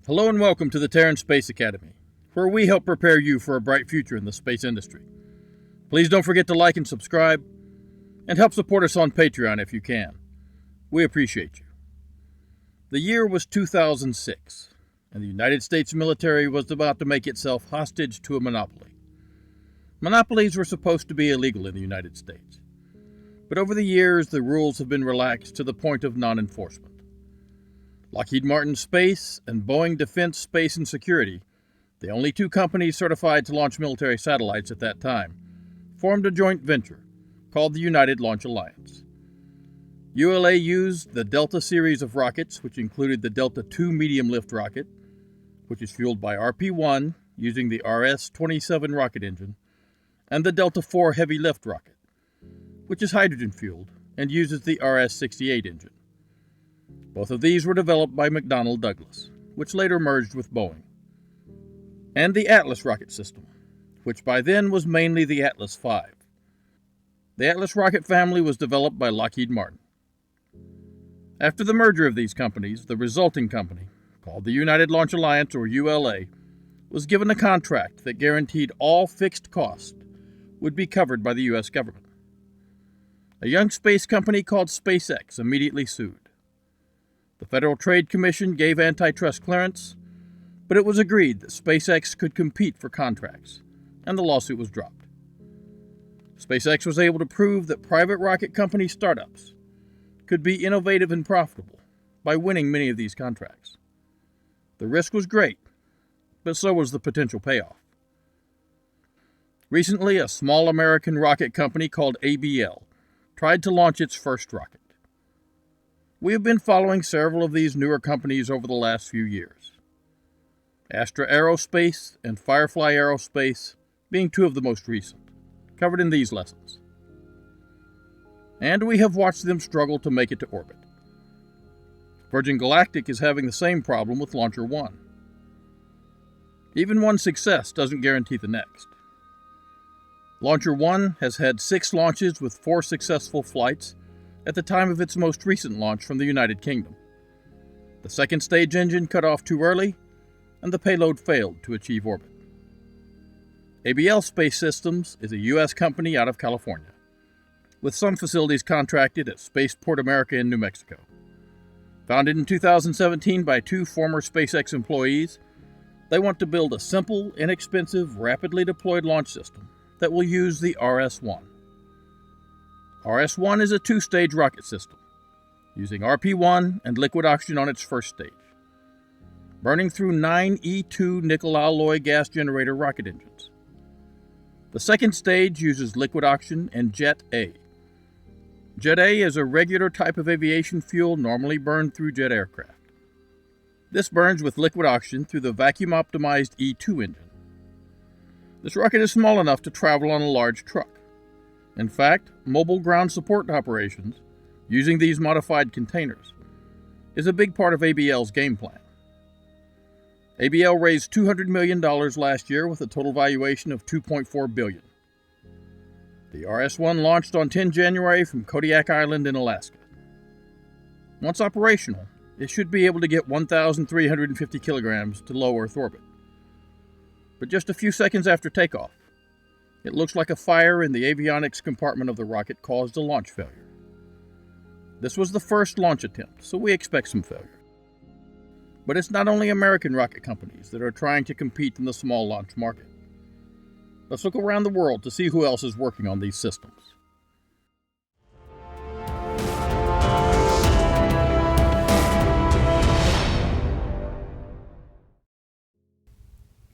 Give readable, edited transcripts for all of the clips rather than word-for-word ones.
Hello and welcome to the Terran Space Academy, where we help prepare you for a bright future in the space industry. Please don't forget to like and subscribe, and help support us on Patreon if you can. We appreciate you. The year was 2006, and the United States military was about to make itself hostage to a monopoly. Monopolies were supposed to be illegal in the United States, but over the years the rules have been relaxed to the point of non-enforcement. Lockheed Martin Space and Boeing Defense, Space and Security, the only two companies certified to launch military satellites at that time, formed a joint venture called the United Launch Alliance. ULA used the Delta series of rockets, which included the Delta II medium-lift rocket, which is fueled by RP-1 using the RS-27 rocket engine, and the Delta IV heavy-lift rocket, which is hydrogen-fueled and uses the RS-68 engine. Both of these were developed by McDonnell Douglas, which later merged with Boeing. And the Atlas rocket system, which by then was mainly the Atlas V. The Atlas rocket family was developed by Lockheed Martin. After the merger of these companies, the resulting company, called the United Launch Alliance or ULA, was given a contract that guaranteed all fixed costs would be covered by the U.S. government. A young space company called SpaceX immediately sued. The Federal Trade Commission gave antitrust clearance, but it was agreed that SpaceX could compete for contracts, and the lawsuit was dropped. SpaceX was able to prove that private rocket company startups could be innovative and profitable by winning many of these contracts. The risk was great, but so was the potential payoff. Recently, a small American rocket company called ABL tried to launch its first rocket. We have been following several of these newer companies over the last few years. Astra Aerospace and Firefly Aerospace being two of the most recent, covered in these lessons. And we have watched them struggle to make it to orbit. Virgin Galactic is having the same problem with Launcher 1. Even one success doesn't guarantee the next. Launcher 1 has had 6 launches with 4 successful flights at the time of its most recent launch from the United Kingdom. The second stage engine cut off too early, and the payload failed to achieve orbit. ABL Space Systems is a U.S. company out of California, with some facilities contracted at Spaceport America in New Mexico. Founded in 2017 by 2 former SpaceX employees, they want to build a simple, inexpensive, rapidly deployed launch system that will use the RS-1. RS-1 is a 2-stage rocket system, using RP-1 and liquid oxygen on its first stage, burning through 9 E2 nickel alloy gas generator rocket engines. The second stage uses liquid oxygen and Jet A. Jet A is a regular type of aviation fuel normally burned through jet aircraft. This burns with liquid oxygen through the vacuum-optimized E2 engine. This rocket is small enough to travel on a large truck. In fact, mobile ground support operations, using these modified containers, is a big part of ABL's game plan. ABL raised $200 million last year with a total valuation of $2.4 billion. The RS-1 launched on 10 January from Kodiak Island in Alaska. Once operational, it should be able to get 1,350 kilograms to low Earth orbit. But just a few seconds after takeoff, it looks like a fire in the avionics compartment of the rocket caused a launch failure. This was the first launch attempt, so we expect some failure. But it's not only American rocket companies that are trying to compete in the small launch market. Let's look around the world to see who else is working on these systems.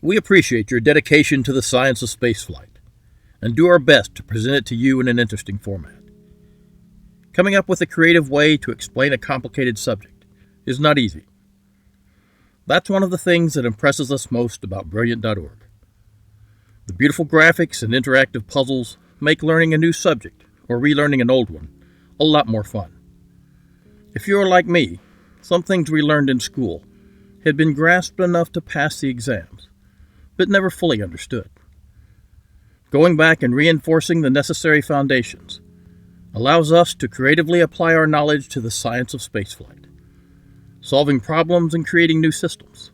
We appreciate your dedication to the science of spaceflight, and do our best to present it to you in an interesting format. Coming up with a creative way to explain a complicated subject is not easy. That's one of the things that impresses us most about Brilliant.org. The beautiful graphics and interactive puzzles make learning a new subject, or relearning an old one, a lot more fun. If you are like me, some things we learned in school had been grasped enough to pass the exams, but never fully understood. Going back and reinforcing the necessary foundations allows us to creatively apply our knowledge to the science of spaceflight, solving problems and creating new systems,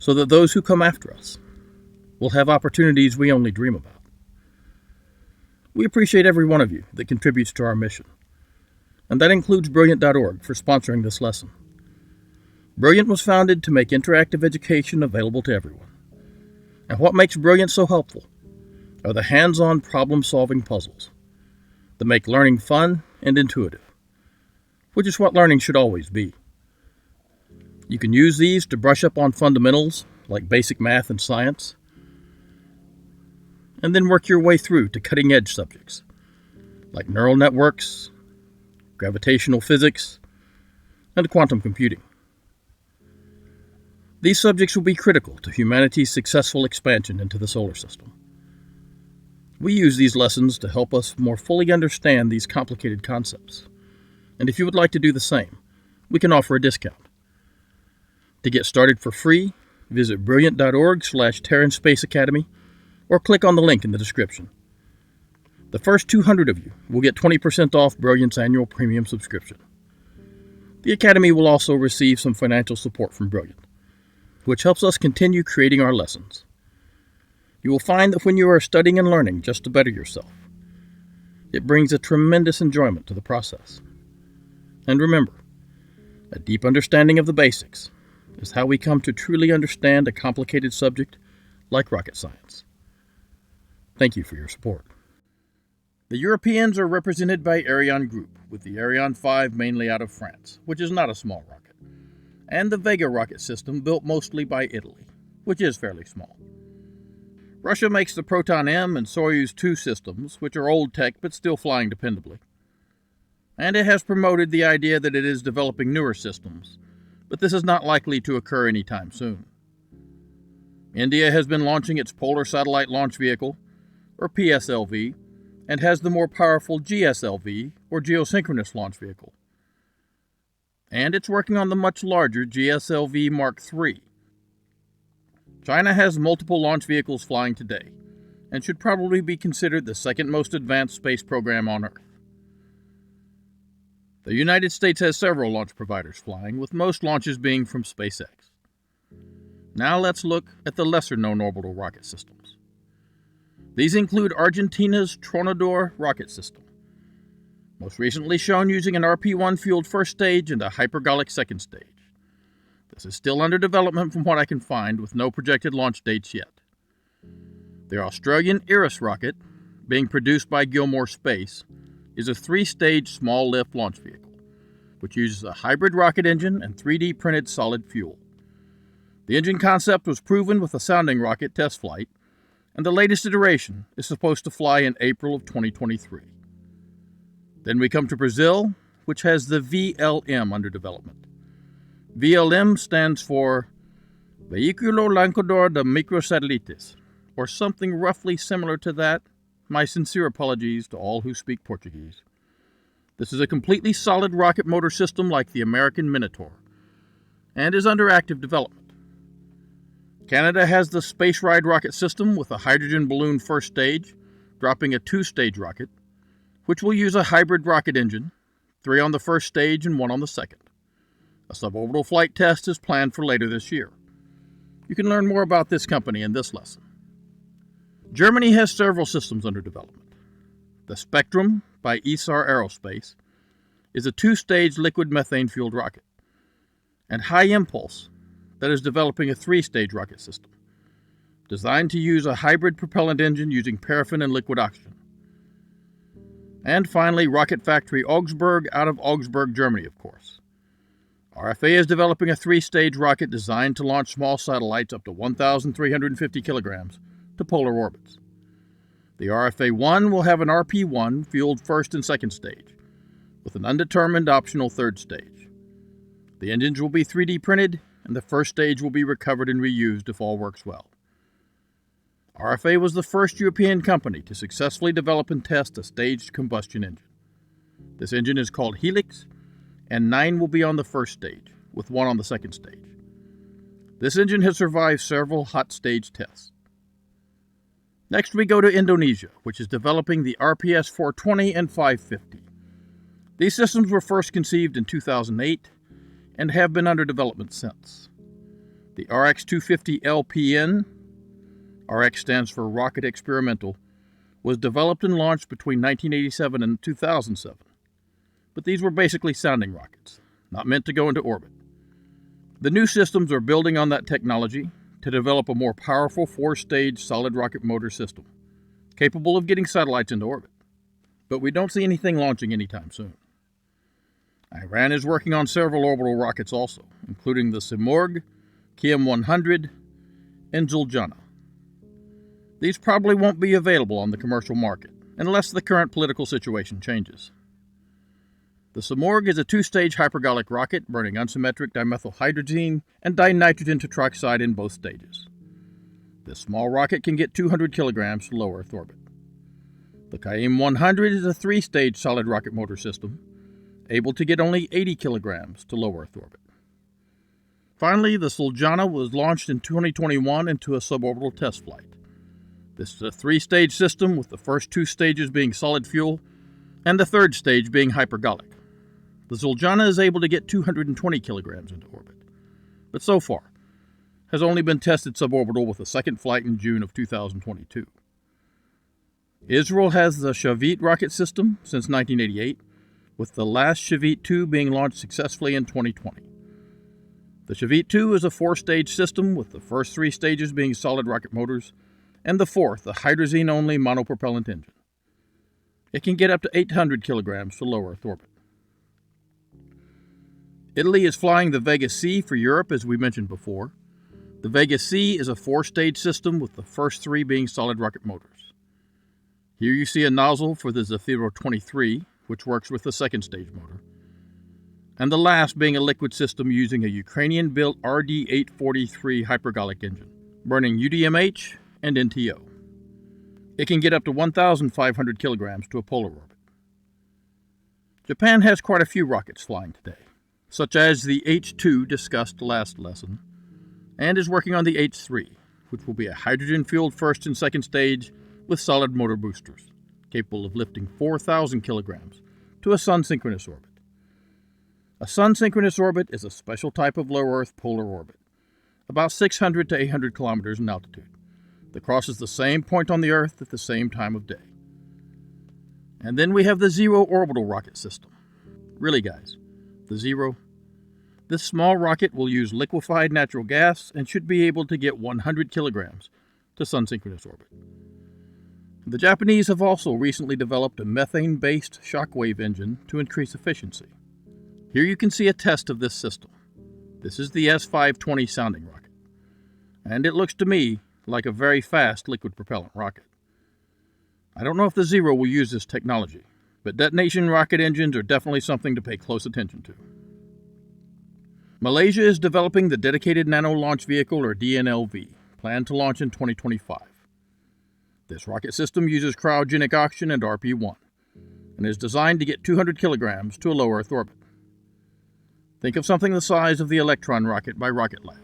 so that those who come after us will have opportunities we only dream about. We appreciate every one of you that contributes to our mission, and that includes Brilliant.org for sponsoring this lesson. Brilliant was founded to make interactive education available to everyone. And what makes Brilliant so helpful are the hands-on problem-solving puzzles that make learning fun and intuitive, which is what learning should always be. You can use these to brush up on fundamentals like basic math and science, and then work your way through to cutting-edge subjects like neural networks, gravitational physics, and quantum computing. These subjects will be critical to humanity's successful expansion into the solar system. We use these lessons to help us more fully understand these complicated concepts. And if you would like to do the same, we can offer a discount. To get started for free, visit brilliant.org/Terran Space Academy or click on the link in the description. The first 200 of you will get 20% off Brilliant's annual premium subscription. The Academy will also receive some financial support from Brilliant, which helps us continue creating our lessons. You will find that when you are studying and learning just to better yourself, it brings a tremendous enjoyment to the process. And remember, a deep understanding of the basics is how we come to truly understand a complicated subject like rocket science. Thank you for your support. The Europeans are represented by Ariane Group, with the Ariane 5 mainly out of France, which is not a small rocket, and the Vega rocket system built mostly by Italy, which is fairly small. Russia makes the Proton M and Soyuz 2 systems, which are old tech but still flying dependably. And it has promoted the idea that it is developing newer systems, but this is not likely to occur anytime soon. India has been launching its Polar Satellite Launch Vehicle, or PSLV, and has the more powerful GSLV, or Geosynchronous Launch Vehicle. And it's working on the much larger GSLV Mark III. China has multiple launch vehicles flying today, and should probably be considered the second most advanced space program on Earth. The United States has several launch providers flying, with most launches being from SpaceX. Now let's look at the lesser-known orbital rocket systems. These include Argentina's Tronador rocket system, most recently shown using an RP-1 fueled first stage and a hypergolic second stage. This is still under development from what I can find, with no projected launch dates yet. The Australian Iris rocket, being produced by Gilmore Space, is a 3-stage small-lift launch vehicle, which uses a hybrid rocket engine and 3D printed solid fuel. The engine concept was proven with a sounding rocket test flight, and the latest iteration is supposed to fly in April of 2023. Then we come to Brazil, which has the VLM under development. VLM stands for Veículo Lançador de Microsatélites, or something roughly similar to that. My sincere apologies to all who speak Portuguese. This is a completely solid rocket motor system like the American Minotaur, and is under active development. Canada has the Space Ride rocket system with a hydrogen balloon first stage, dropping a 2-stage rocket, which will use a hybrid rocket engine, 3 on the first stage and 1 on the second. A suborbital flight test is planned for later this year. You can learn more about this company in this lesson. Germany has several systems under development. The Spectrum by ESAR Aerospace is a 2-stage liquid methane-fueled rocket, and High Impulse that is developing a 3-stage rocket system, designed to use a hybrid propellant engine using paraffin and liquid oxygen. And finally, Rocket Factory Augsburg out of Augsburg, Germany, of course. RFA is developing a 3-stage rocket designed to launch small satellites up to 1,350 kilograms to polar orbits. The RFA-1 will have an RP-1 fueled first and second stage, with an undetermined optional third stage. The engines will be 3D printed, and the first stage will be recovered and reused if all works well. RFA was the first European company to successfully develop and test a staged combustion engine. This engine is called Helix, and 9 will be on the first stage, with 1 on the second stage. This engine has survived several hot stage tests. Next we go to Indonesia, which is developing the RPS 420 and 550. These systems were first conceived in 2008 and have been under development since. The RX-250LPN, RX stands for Rocket Experimental, was developed and launched between 1987 and 2007. But these were basically sounding rockets, not meant to go into orbit. The new systems are building on that technology to develop a more powerful 4-stage solid rocket motor system, capable of getting satellites into orbit. But we don't see anything launching anytime soon. Iran is working on several orbital rockets also, including the Simorgh, KM-100, and Zuljana. These probably won't be available on the commercial market, unless the current political situation changes. The Simorgh is a 2-stage hypergolic rocket burning unsymmetric dimethylhydrazine and dinitrogen tetroxide in both stages. This small rocket can get 200 kilograms to low Earth orbit. The KM-100 is a 3-stage solid rocket motor system, able to get only 80 kilograms to low Earth orbit. Finally, the Zuljana was launched in 2021 into a suborbital test flight. This is a 3-stage system, with the first 2 stages being solid fuel and the 3rd stage being hypergolic. The Zuljana is able to get 220 kilograms into orbit, but so far has only been tested suborbital with a second flight in June of 2022. Israel has the Shavit rocket system since 1988, with the last Shavit 2 being launched successfully in 2020. The Shavit 2 is a 4-stage system, with the first 3 stages being solid rocket motors, and the 4th a hydrazine-only monopropellant engine. It can get up to 800 kilograms to low Earth orbit. Italy is flying the Vega C for Europe, as we mentioned before. The Vega C is a 4-stage system, with the first 3 being solid rocket motors. Here you see a nozzle for the Zefiro 23, which works with the 2nd stage motor, and the last being a liquid system using a Ukrainian-built RD-843 hypergolic engine, burning UDMH and NTO. It can get up to 1,500 kilograms to a polar orbit. Japan has quite a few rockets flying today, such as the H2 discussed last lesson, and is working on the H3, which will be a hydrogen-fueled 1st and 2nd stage with solid motor boosters, capable of lifting 4,000 kilograms to a sun-synchronous orbit. A sun-synchronous orbit is a special type of low Earth polar orbit, about 600 to 800 kilometers in altitude, that crosses the same point on the Earth at the same time of day. And then we have the Zero orbital rocket system. Really, guys, the Zero. This small rocket will use liquefied natural gas and should be able to get 100 kilograms to sun-synchronous orbit. The Japanese have also recently developed a methane-based shockwave engine to increase efficiency. Here you can see a test of this system. This is the S-520 sounding rocket, and it looks to me like a very fast liquid propellant rocket. I don't know if the Zero will use this technology, but detonation rocket engines are definitely something to pay close attention to. Malaysia is developing the Dedicated Nano Launch Vehicle, or DNLV, planned to launch in 2025. This rocket system uses cryogenic oxygen and RP-1, and is designed to get 200 kilograms to a low Earth orbit. Think of something the size of the Electron rocket by Rocket Lab.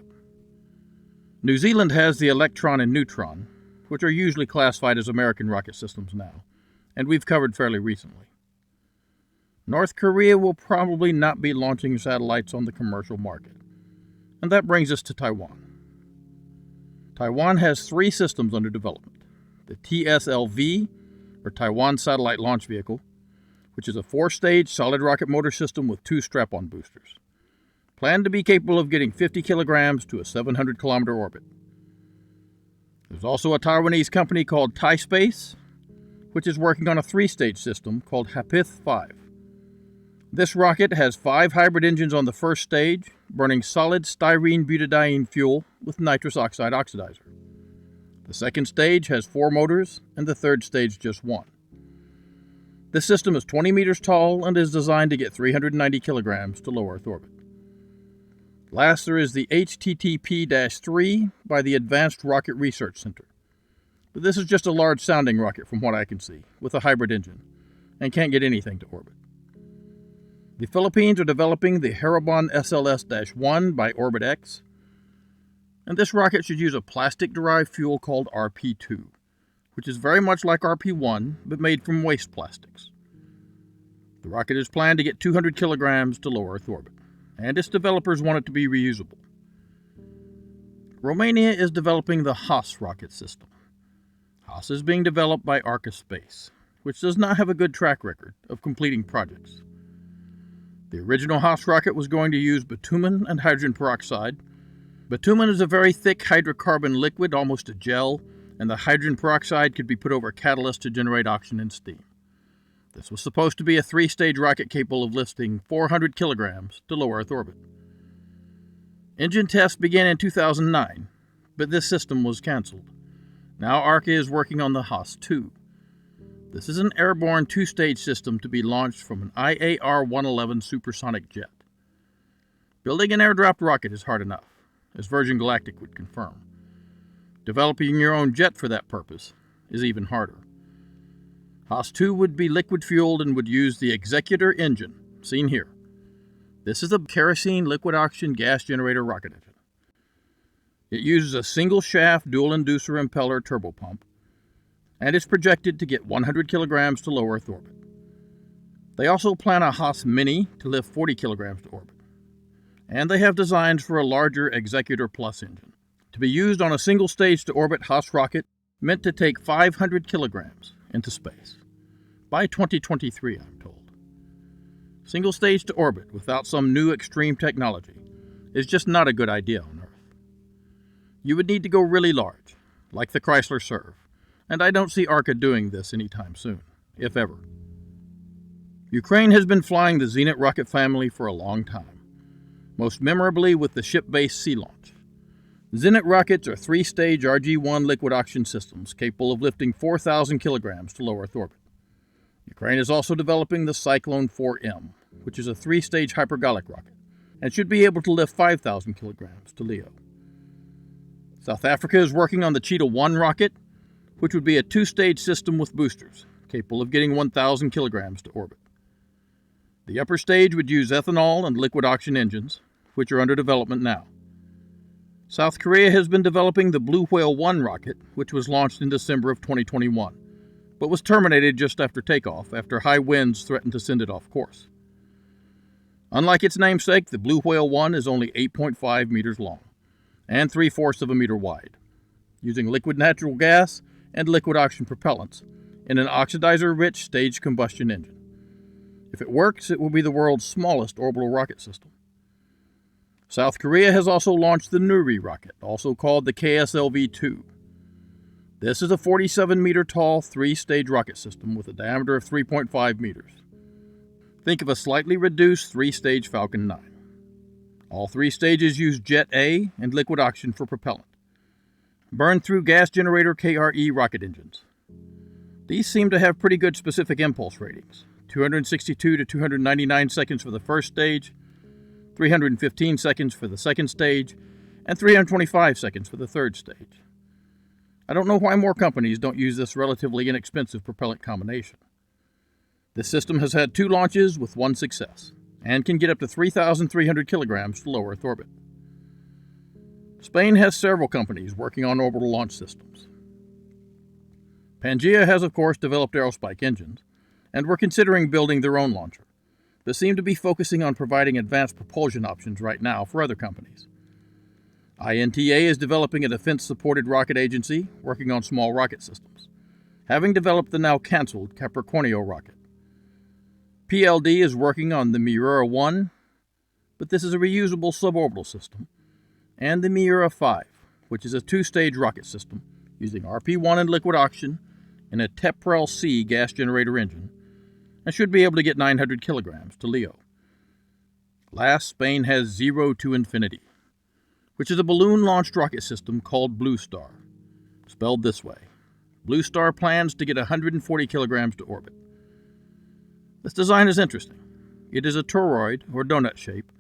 New Zealand has the Electron and Neutron, which are usually classified as American rocket systems now, and we've covered fairly recently. North Korea will probably not be launching satellites on the commercial market, and that brings us to Taiwan. Taiwan has 3 systems under development. The TSLV, or Taiwan Satellite Launch Vehicle, which is a 4-stage solid rocket motor system with 2 strap-on boosters, planned to be capable of getting 50 kilograms to a 700-kilometer orbit. There's also a Taiwanese company called TaiSpace, which is working on a 3-stage system called Hapith-5. This rocket has 5 hybrid engines on the first stage, burning solid styrene butadiene fuel with nitrous oxide oxidizer. The second stage has 4 motors, and the third stage just 1. This system is 20 meters tall and is designed to get 390 kilograms to low Earth orbit. Last, there is the HTTP-3 by the Advanced Rocket Research Center. But this is just a large sounding rocket from what I can see, with a hybrid engine, and can't get anything to orbit. The Philippines are developing the Haribon SLS-1 by OrbitX, and this rocket should use a plastic-derived fuel called RP-2, which is very much like RP-1, but made from waste plastics. The rocket is planned to get 200 kilograms to low Earth orbit, and its developers want it to be reusable. Romania is developing the Haas rocket system. Haas is being developed by Astra Space, which does not have a good track record of completing projects. The original Haas rocket was going to use bitumen and hydrogen peroxide. Bitumen is a very thick hydrocarbon liquid, almost a gel, and the hydrogen peroxide could be put over a catalyst to generate oxygen and steam. This was supposed to be a 3-stage rocket capable of lifting 400 kilograms to low Earth orbit. Engine tests began in 2009, but this system was canceled. Now ARCA is working on the Haas-2. This is an airborne 2-stage system to be launched from an IAR-111 supersonic jet. Building an air-dropped rocket is hard enough, as Virgin Galactic would confirm. Developing your own jet for that purpose is even harder. Haas-2 would be liquid-fueled and would use the Executor engine, seen here. This is a kerosene liquid oxygen gas generator rocket engine. It uses a single-shaft dual-inducer impeller turbopump, and is projected to get 100 kilograms to low Earth orbit. They also plan a Haas Mini to lift 40 kilograms to orbit. And they have designs for a larger Executor Plus engine, to be used on a single-stage to orbit Haas rocket meant to take 500 kilograms into space. By 2023, I'm told. Single stage to orbit without some new extreme technology is just not a good idea on Earth. You would need to go really large, like the Chrysler Serve, and I don't see ARCA doing this anytime soon, if ever. Ukraine has been flying the Zenit rocket family for a long time, most memorably with the ship-based sea launch. Zenit rockets are 3-stage RG-1 liquid oxygen systems capable of lifting 4,000 kilograms to low Earth orbit. Ukraine is also developing the Cyclone 4M, which is a 3-stage hypergolic rocket, and should be able to lift 5,000 kilograms to LEO. South Africa is working on the Cheetah 1 rocket, which would be a 2-stage system with boosters, capable of getting 1,000 kilograms to orbit. The upper stage would use ethanol and liquid oxygen engines, which are under development now. South Korea has been developing the Blue Whale 1 rocket, which was launched in December of 2021, but was terminated just after takeoff after high winds threatened to send it off course. Unlike its namesake, the Blue Whale 1 is only 8.5 meters long and 3/4 of a meter wide, using liquid natural gas and liquid oxygen propellants in an oxidizer-rich staged combustion engine. If it works, it will be the world's smallest orbital rocket system. South Korea has also launched the Nuri rocket, also called the KSLV-2. This is a 47-meter-tall 3-stage rocket system with a diameter of 3.5 meters. Think of a slightly reduced 3-stage Falcon 9. All 3 stages use Jet A and liquid oxygen for propellant. Burn-through gas generator KRE rocket engines. These seem to have pretty good specific impulse ratings, 262 to 299 seconds for the first stage, 315 seconds for the second stage, and 325 seconds for the third stage. I don't know why more companies don't use this relatively inexpensive propellant combination. This system has had 2 launches with 1 success, and can get up to 3,300 kilograms to low Earth orbit. Spain has several companies working on orbital launch systems. Pangea has, of course, developed aerospike engines, and were considering building their own launcher, but seem to be focusing on providing advanced propulsion options right now for other companies. INTA is developing a defense-supported rocket agency working on small rocket systems, having developed the now canceled Capricornio rocket. PLD is working on the Miura 1, but this is a reusable suborbital system, and the Miura 5, which is a 2-stage rocket system using RP-1 and liquid oxygen in a TEPREL-C gas generator engine, and should be able to get 900 kilograms to LEO. Last, Spain has 0 to Infinity, which is a balloon-launched rocket system called Blue Star, spelled this way. Blue Star plans to get 140 kilograms to orbit. This design is interesting. It is a toroid, or donut shape,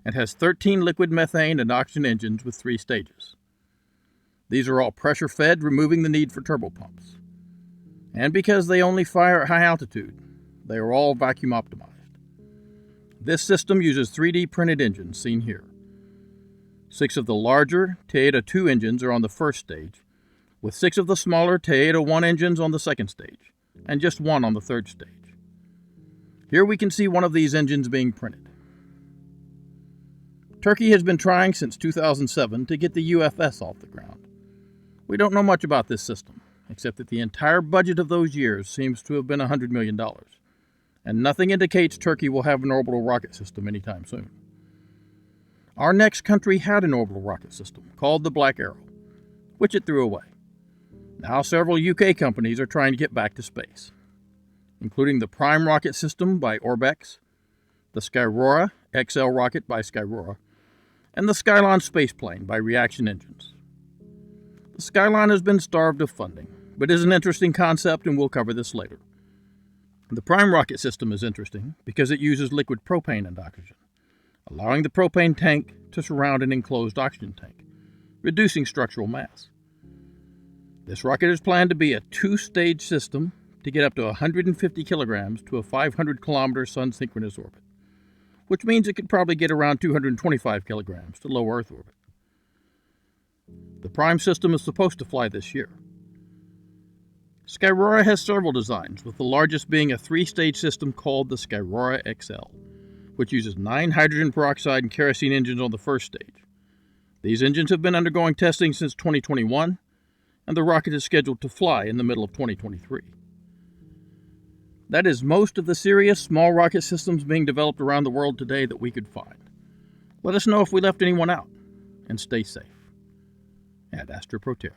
and has 13 liquid methane and oxygen engines with 3 stages. These are all pressure-fed, removing the need for turbopumps. And because they only fire at high altitude, they are all vacuum optimized. This system uses 3D printed engines, seen here. 6 of the larger Teeta 2 engines are on the first stage, with 6 of the smaller Teeta 1 engines on the second stage, and just 1 on the third stage. Here we can see one of these engines being printed. Turkey has been trying since 2007 to get the UFS off the ground. We don't know much about this system, except that the entire budget of those years seems to have been $100 million, and nothing indicates Turkey will have an orbital rocket system anytime soon. Our next country had an orbital rocket system called the Black Arrow, which it threw away. Now several UK companies are trying to get back to space, including the Prime rocket system by Orbex, the Skyrora XL rocket by Skyrora, and the Skylon spaceplane by Reaction Engines. The Skylon has been starved of funding, but is an interesting concept, and we'll cover this later. The Prime rocket system is interesting because it uses liquid propane and oxygen, allowing the propane tank to surround an enclosed oxygen tank, reducing structural mass. This rocket is planned to be a two-stage system to get up to 150 kilograms to a 500-kilometer sun-synchronous orbit, which means it could probably get around 225 kilograms to low Earth orbit. The Prime system is supposed to fly this year. Skyrora has several designs, with the largest being a three-stage system called the Skyrora XL, which uses 9 hydrogen peroxide and kerosene engines on the first stage. These engines have been undergoing testing since 2021, and the rocket is scheduled to fly in the middle of 2023. That is most of the serious small rocket systems being developed around the world today that we could find. Let us know if we left anyone out, and stay safe. At Astra Pro Terra.